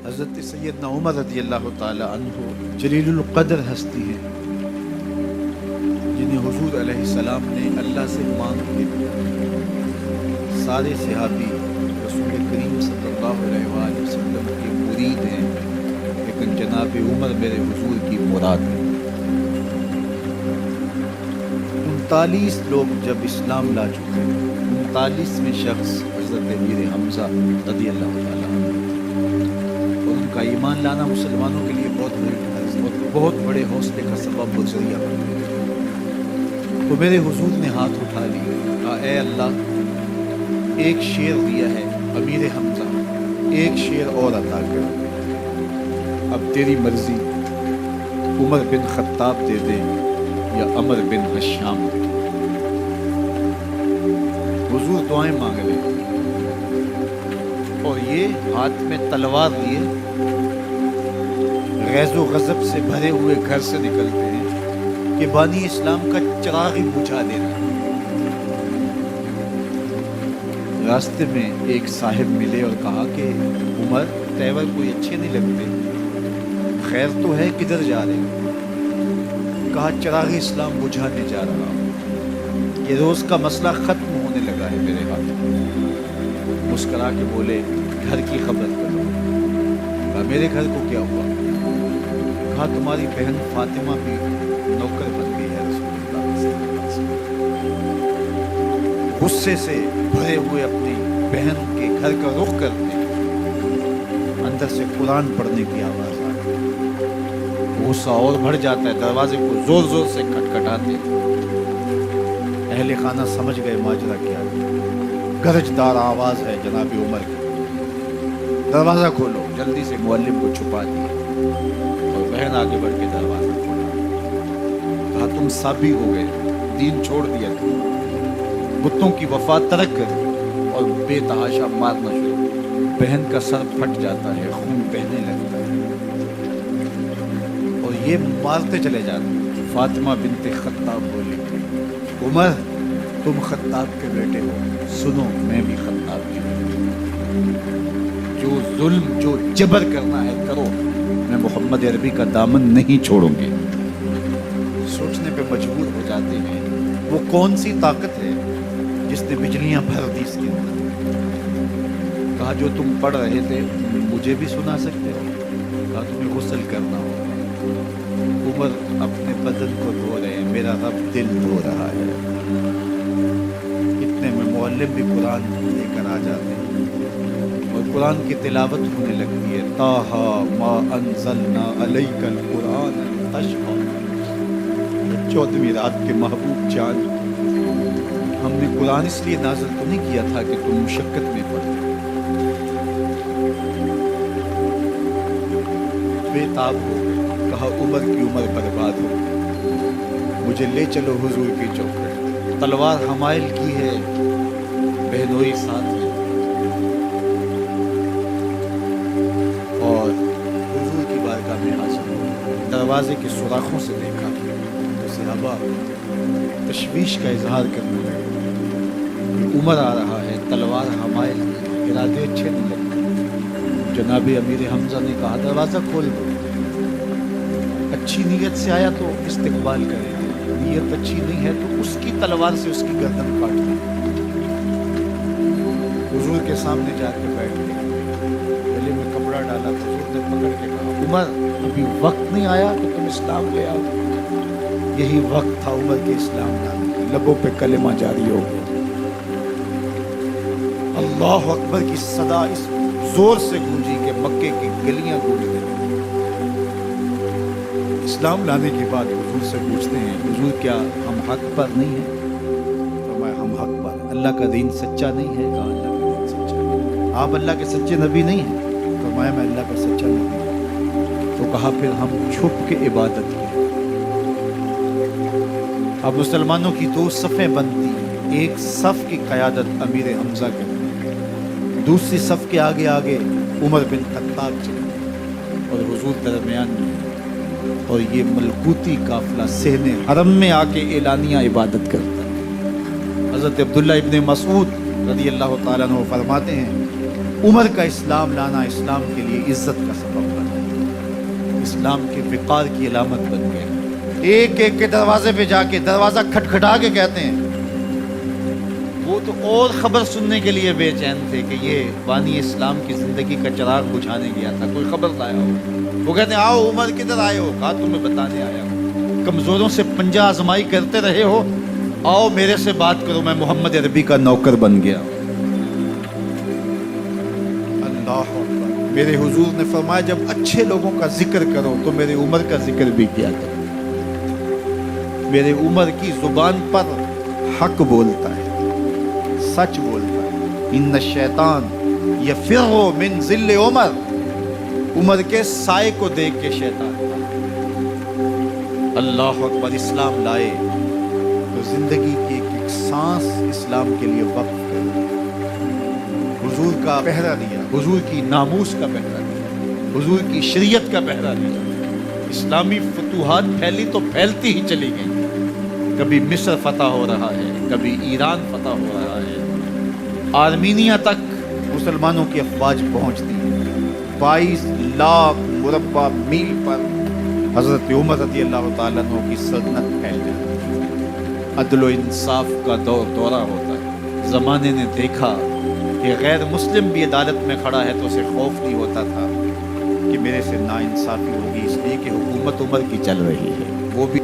حضرت سیدنا عمر رضی اللہ تعالی عنہ جلیل القدر ہستی ہیں جنہیں حضور علیہ السلام نے اللہ سے مانگ کے سارے صحابی رسول کریم صلی اللہ علیہ وآلہ وسلم کے مرید ہیں، لیکن جناب عمر میرے حضور کی مراد ہے۔ 39 لوگ جب اسلام لا چکے، 39ویں شخص حضرت امیر حمزہ رضی اللہ تعالیٰ عنہ، اور ان کا ایمان لانا مسلمانوں کے لیے بہت بڑے حوصلے کا سبب اور ذریعہ بن گیا۔ تو میرے حضور نے ہاتھ اٹھا لیا، کہا اے اللہ، ایک شیر دیا ہے امیر حمزہ، ایک شیر اور عطا کر، اب تیری مرضی، عمر بن خطاب دے دے یا عمر بن حشام دے۔ حضور دعائیں مانگ رہے اور یہ ہاتھ میں تلوار لیے غیظ و غضب سے بھرے ہوئے گھر سے نکلتے ہیں کہ بانی اسلام کا چراغ ہی بجھا دینا۔ راستے میں ایک صاحب ملے اور کہا کہ عمر، تیور کوئی اچھے نہیں لگتے، خیر تو ہے، کدھر جا رہے ہیں؟ کہا چراغ اسلام بجھانے جا رہا ہوں، یہ روز کا مسئلہ ختم ہونے لگا ہے میرے ہاتھ میں۔ مسکرا کے بولے گھر کی خبر کرو۔ کہا میرے گھر کو کیا ہوا؟ کہا تمہاری بہن فاطمہ بھی نوکر بن گئی ہے رسول اللہ صلی اللہ علیہ وسلم۔ غصے سے بھرے ہوئے اپنی بہن کے گھر کا رخ کرتے، اندر سے قرآن پڑھنے کی آواز آئی، غصہ اور بڑھ جاتا ہے، دروازے کو زور زور سے کھٹکھٹاتے۔ اہل خانہ سمجھ گئے ماجرا کیا ہے، گرجدار آواز ہے جناب عمر کی، دروازہ کھولو۔ جلدی سے معلم کو چھپا دیا اور بہن آگے بڑھ کے دروازہ کھولا۔ کہا تم سابی ہو گئے، دین چھوڑ دیا تم، بتوں کی وفا ترک کر اور بے تحاشا مارنا شروع۔ بہن کا سر پھٹ جاتا ہے، خون بہنے لگتا ہے اور یہ مارتے چلے جاتے۔ فاطمہ بنت خطاب بولی عمر تم خطاب کے بیٹے ہو، سنو میں بھی خطاب کی بیٹی ہوں، جو ظلم جو جبر کرنا ہے کرو، میں محمد عربی کا دامن نہیں چھوڑوں گی۔ سوچنے پہ مجبور ہو جاتے ہیں وہ کون سی طاقت ہے جس نے بجلیاں بھر دی اس کے اندر۔ کہا جو تم پڑھ رہے تھے مجھے بھی سنا سکتے ہو؟ کہا تمہیں غسل کرنا ہوگا۔ عمر اپنے بدن کو دھو رہے ہیں، میرا رب دل دھو رہا ہے۔ اتنے میں معلم بھی قرآن لے کر آ جاتے ہیں اور قرآن کی تلاوت ہونے لگتی ہے۔ طٰہٰ ما انزلنا علیک القرآن لتشقیٰ، 14ویں رات کے محبوب جان، ہم نے قرآن اس لیے نازل تو نہیں کیا تھا کہ تم مشقت میں پڑھتے۔ بے تاب ہو گئے، کہا عمر کی عمر برباد ہو گئی، مجھے لے چلو حضور کی چوکھٹ، تلوار حمائل کی ہے، بہنوئی ساتھ ہے، اور حضور کی بارگاہ میں حاضر ہو۔ دروازے کے سوراخوں سے دیکھا تو صحابہ تشویش کا اظہار کرنے لگے۔ عمر آ رہا ہے، تلوار حمائل کی، ارادے اچھے نہیں لگتے۔ جناب امیر حمزہ نے کہا دروازہ کھول دو، اچھی نیت سے آیا تو استقبال کرے گا، نیت اچھی نہیں ہے تو اس کی تلوار سے اس کی گردن کاٹ دیں۔ حضور کے سامنے جا کے بیٹھ گئے، گلے میں کپڑا ڈالا، حضور نے پکڑ کے کہا عمر ابھی وقت نہیں آیا کہ تم اسلام لے آؤ۔ یہی وقت تھا عمر کے اسلام لانے کا، لبوں پہ کلمہ جاری ہو گیا۔ اللہ اکبر کی صدا اس زور سے گونجی کہ مکے کی گلیاں گونج گئیں۔ اسلام لانے کے بعد حضور سے پوچھتے ہیں حضور کیا ہم حق پر نہیں ہیں؟ فرمایا ہم حق پر، اللہ کا دین سچا نہیں ہے؟ کہا اللہ کا دین سچا ہے۔ آپ اللہ کے سچے نبی نہیں ہیں؟ فرمایا میں اللہ کا سچا نبی ہوں۔ تو کہا پھر ہم چھپ کے عبادت کریں۔ اب مسلمانوں کی 2 صفیں بنتی، ایک صف کی قیادت امیر حمزہ کرتی، دوسری صف کے آگے آگے عمر بن خطاب چلے اور حضور درمیان میں، اور یہ ملکوتی قافلہ صحن حرم میں آ کے اعلانیہ عبادت کرتا ہے۔ حضرت عبداللہ ابن مسعود رضی اللہ تعالیٰ عنہ فرماتے ہیں عمر کا اسلام لانا اسلام کے لیے عزت کا سبب بنا، اسلام کے وقار کی علامت بن گیا۔ ایک ایک کے دروازے پہ جا کے دروازہ کھٹکھٹا کے کہتے ہیں، وہ تو اور خبر سننے کے لیے بے چین تھے کہ یہ بانی اسلام کی زندگی کا چراغ بجھانے گیا تھا، کوئی خبر لایا ہو۔ وہ کہتے ہیں آؤ عمر کدھر آئے ہو؟ کہا تمہیں بتانے آیا ہوں، کمزوروں سے پنجہ آزمائی کرتے رہے ہو، آؤ میرے سے بات کرو، میں محمد عربی کا نوکر بن گیا۔ اللہ اکبر۔ میرے حضور نے فرمایا جب اچھے لوگوں کا ذکر کرو تو میرے عمر کا ذکر بھی کیا کرو۔ میرے عمر کی زبان پر حق بولتا ہے، سچ بولتا ہے۔ ان الشیطان یفر من ظل عمر، عمر کے سائے کو دیکھ کے شیطان۔ اللہ اکبر۔ اسلام لائے تو زندگی کی ایک ایک سانس اسلام کے لیے وقف کر، حضور کا پہرا دیا، حضور کی ناموس کا پہرا دیا، حضور کی شریعت کا پہرا دیا۔ اسلامی فتوحات پھیلی تو پھیلتی ہی چلی گئیں، کبھی مصر فتح ہو رہا ہے، کبھی ایران فتح ہو رہا ہے، آرمینیا تک مسلمانوں کی افواج پہنچتی ہیں۔ 22 لاکھ مربع میل پر حضرت عمر رضی اللہ تعالیٰ عنہ کی سلطنت پھیل جاتی ہے۔ عدل و انصاف کا دورہ ہوتا ہے۔ زمانے نے دیکھا کہ غیر مسلم بھی عدالت میں کھڑا ہے تو اسے خوف نہیں ہوتا تھا کہ میرے سے ناانصافی ہوگی، اس لیے کہ حکومت عمر کی چل رہی ہے، وہ بھی